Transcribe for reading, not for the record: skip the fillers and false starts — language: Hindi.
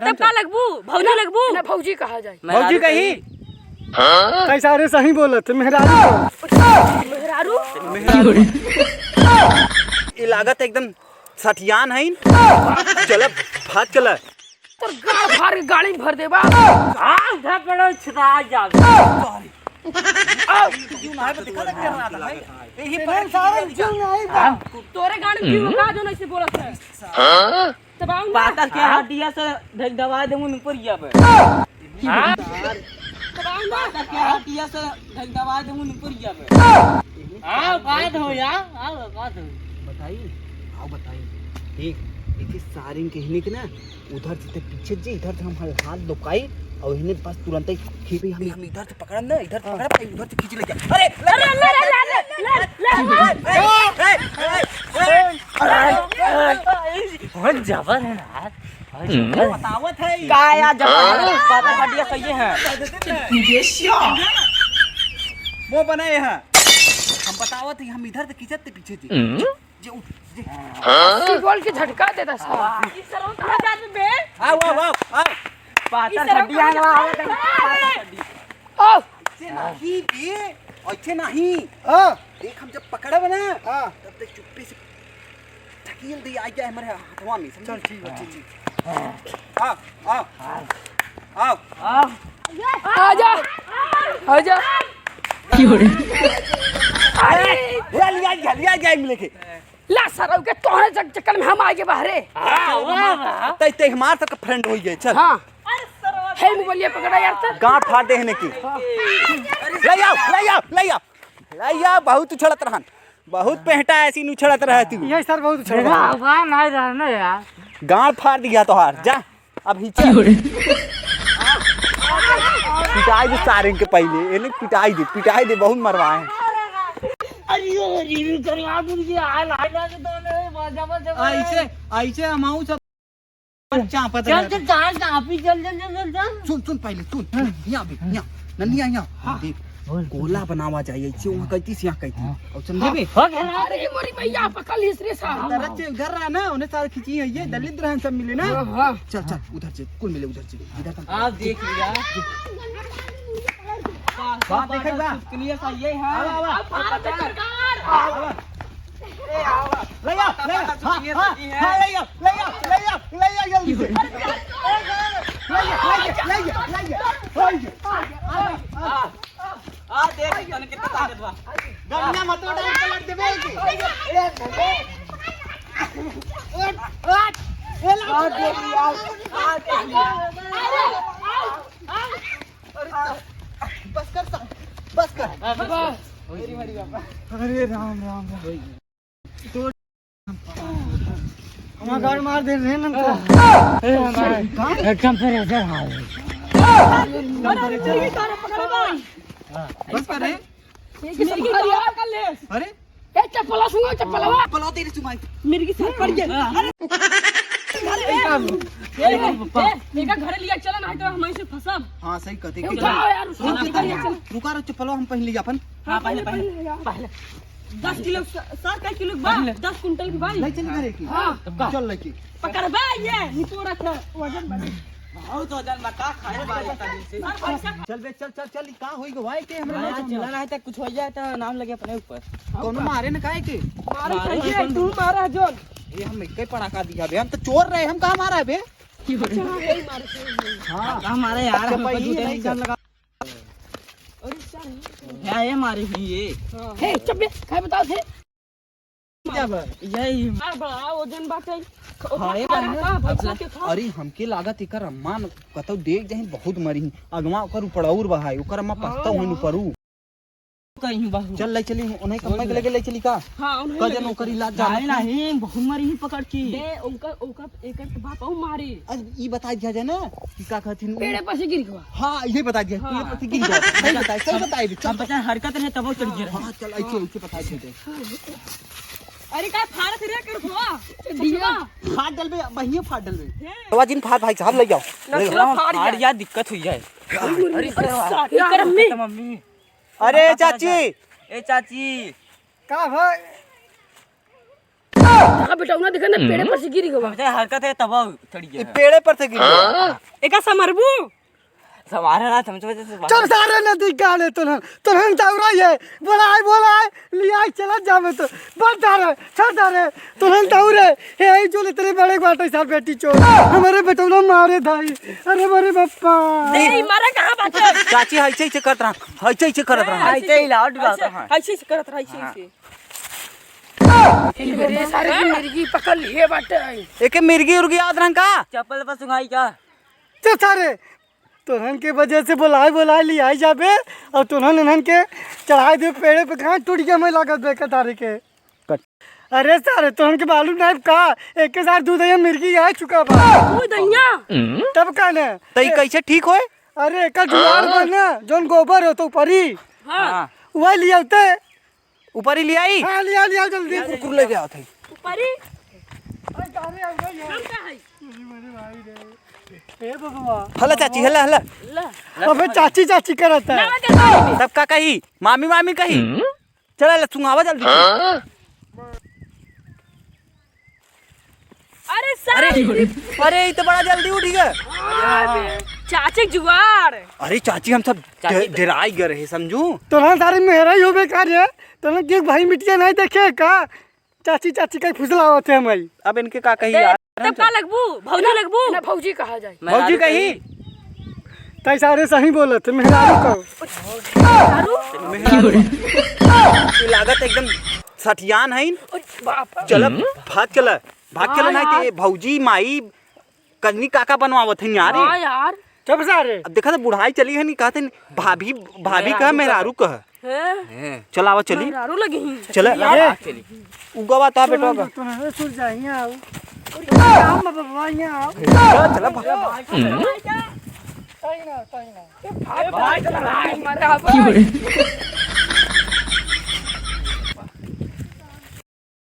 तब का लगबू भौजी लगबू ना भौजी कहा जाए। भौजी कही कैसा रे सही बोलत मेहरारू मेहरारू ये लागत एकदम सठियान है चल भाग चल तोर गाड़ फाड़ के गाड़ी में भर देबा। झपड़ो छुटा जा तोरे गाड़ी में क्यों का जो ऐसे बोलत है। तब आऊं ना पाता के हड्डिया से ढक दबा दे मुन ऊपर या पे हां तब आऊं ना पाता के हड्डिया से ढक दबा दे मुन ऊपर या पे हां बात हो या हां बात हो बताइए आओ बताइए ठीक एक सारिन कहने के ना उधर से पीछे जी इधर से हम हाथ दुकाई और इन्हें बस तुरंत ही खींच हम इधर से पकड़ ना इधर से पकड़ उधर से खींच लेके अरे बहुत जबर है यार बतावत है का यार जबर पाता हड्डिया सही है वो बनाए हैं हम बतावत है हम इधर से खींचत थे पीछे जी अस्सी बोल के झटका देता साला। इस सरवा कहां जात बे। आओ आओ आओ आओ पाता हड्डिया आवत ओ से नहीं बे अच्छे नहीं हां देख हम जब पकड़ब ना तब तक चुप्पे से ढकील दे आ जाए हमारे हाथवा में समझ चल ठीक है ठीक आओ आओ आओ आजा आजा अरे लिया जाए मिले के ला सरव के तोहरे चक्कर में हम आगे बहरे। तै तै हमार तक फ्रेंड हो गए चल हां हे मोबाइल पकड़ा यार त गांठ फाड़ दे हने की ले आओ बहुत उछलत रहन बहुत पेहटा ऐसी उछलत रह तू ये सर बहुत छोड़ा होगा नहीं रहना यार गांठ फाड़ दिया तोहार जा अब ही चल पिटाई दे सारे के पहले इन्हें पिटाई दे बहुत मरवाए अरे रिव्यू कर यार मुझे हाल आना के दोनों जबरदस्त ऐसे हमाऊ सब चापत चल चल चल आप ही चल सुन पहले सुन यहाँ भी यहाँ नन्ही यहाँ देख गोला बनावा चाहिए ऐसे वहाँ कहती से यहाँ कहती और समझे भी हो गया अरे मोरी भैया पकड़ लिस रे सा। तरच घर रहा ना उन्हें सारे खींची है ये दलित रहन सब मिले ना हां चल उधर से कुल मिले उधर से इधर आप देख लिया बात देखे बा क्लियर सा ये है ले आओ जल्दी से आ देख तने कितना ताकत बा गन्ना मत उड़ा पलट देबे की आ देख यार आ देख बस कर अरे राम हमारा गाड़ मार दे रहे हैं ना एकदम फिर ऐसे हाल बस कर रे अरे ए चप्पला सुंगा चप्पलवा पलो तेरे सुमाई मेरे की सर पड़ गया। मेरा घर लिया चला नहीं तो हम ऐसे फंसब। हां सही कहते उठाओ यार उसको रुका रो चप्पलो हम पहन लिया अपन हां पहले 10 किलो 7 किलो बा 10 कुंटल की भाई नहीं चल घरे की हां चल लेके पकड़बा ये निपोरा का वजन बने बहुत वजन में का खाए बारी तनी से चल बे चल का होई गो भाई के हमरा चला रहा है कुछ हो जाए तो नाम लगे अपने ऊपर कोनो मारे न काहे के मारे चाहिए तू मारा जोन ये हम एक ही पड़ाका दिया बे हम तो चोर रहे हम कहां मारा बे हां हमारे यार हम भाई झूठे नहीं एग्जाम लगा है ये मारे ही ये हे चब्बे काय बताओ थे जब यही आ बड़ा वजन बाटे खाए अरे हमके लागत एकर अम्मा कतौ देख जाही बहुत मरी अगवा ओकर ऊपरौर बहाई ओकर अम्मा पछता होई ऊपरू कहीं बाहु चल ले चली उन्हें कंपनी के लगे ले चली का हां कजन ओकर इलाज जाए नहीं बहुत मरी ही पकड़ की बे उनका एकर बाप औ मारे आज ई बता दिया जाए ना कि का कहथिन पेड़े पर से गिर गया। हां ये बता दिया ये पति गिर गया सही बताए अब बच्चा हरकत है तब चढ़ गया हां चल ऐसे बता दे अरे का फाड़ रे कर खोआ दिया फाड़ डल बे बहिए फाड़ डल बे आवाज फाड़ भाई साहब ले जाओ नसला फाड़ फाड़ या दिक्कत हुई जाए अरे कर मम्मी अरे चाची ए चाची का भाई कहाँ बेटा उन्हें देखा ना पेड़ पर से गिर गया हमसे हरकत है तब चढ़ ये गया पेड़े पर से गिर गया। एका समरबू सवार ना समझ वजह से चल सारे नदी गाले तुरंत दौड़ा है बोला लिया चला जावे तो बंद सारे छोड़ सारे तुरंत दौड़े हे जो इतने बड़े बाटे साल बेटी चोर हमारे बेटों मारे धाई अरे मेरे बापा नहीं मारा कहाँ बात है चाची ऐसे करत रहा ऐसे करत रहा ऐसे ही लाउड बात है ऐसे करत रहा ऐसे मेरे सारे की मिर्गी पकड़ लिए बाटे एके मिर्गी उर्गी याद रंग का चप्पल पर सुंघाई क्या चल सारे तुरहन के वजह से बोलाए लिया जाबे और तुरहन इन्हन के चढ़ाए दे पेड़े पे कहाँ टूट गया मैं लागत बेका तारे के अरे सारे तुरहन के मालूम नहीं का एक के साथ दूध मिर्गी आ चुका बा ओ दैया तब कहने तो ये कैसे ठीक होए अरे एक जुगाड़ बना जोन गोबर हो तो ऊपरी हां वही लिया होते ऊपर ही ले आई हाँ लिया जल्दी कुकुर ले गया था ऊपरी अरे तारे आ गए यार हम का है मेरे भाई रे ए बाबा हला चाची हला हला ला अबे चाची करता है ना के बारे सब का कही मामी कही चला ले सुंगावा जल्दी अरे सारे अरे ये तो बड़ा जल्दी उठ गया चाचे जुगाड़ अरे चाची हम सब डराई गए रहे समझू तुरहन सारे मेरा ही हो बेकार है तुरहन के भाई मिटिया नहीं देखे का चाची का फुसला होते हैं भाई अब इनके का कही यार तब का लगबू भौजी लगबू ना भौजी कहा जाए भौजी कही तै सारे सही बोलत मेहरारू को ये लागत एकदम सठियान है बाप चल भाग चल नहीं तो भौजी माई कजनी काका बनवावत है यार हां यार चुप सारे अब देखा तो बुढ़ाई चली है नहीं कहते भाभी कह मेहरारू कह हैं चल आवा चली रारू लगी चल उगवा ता बेटा का तुरहन सुर जाइए आओ काम बाबा यहाँ चल आओ भाई मारा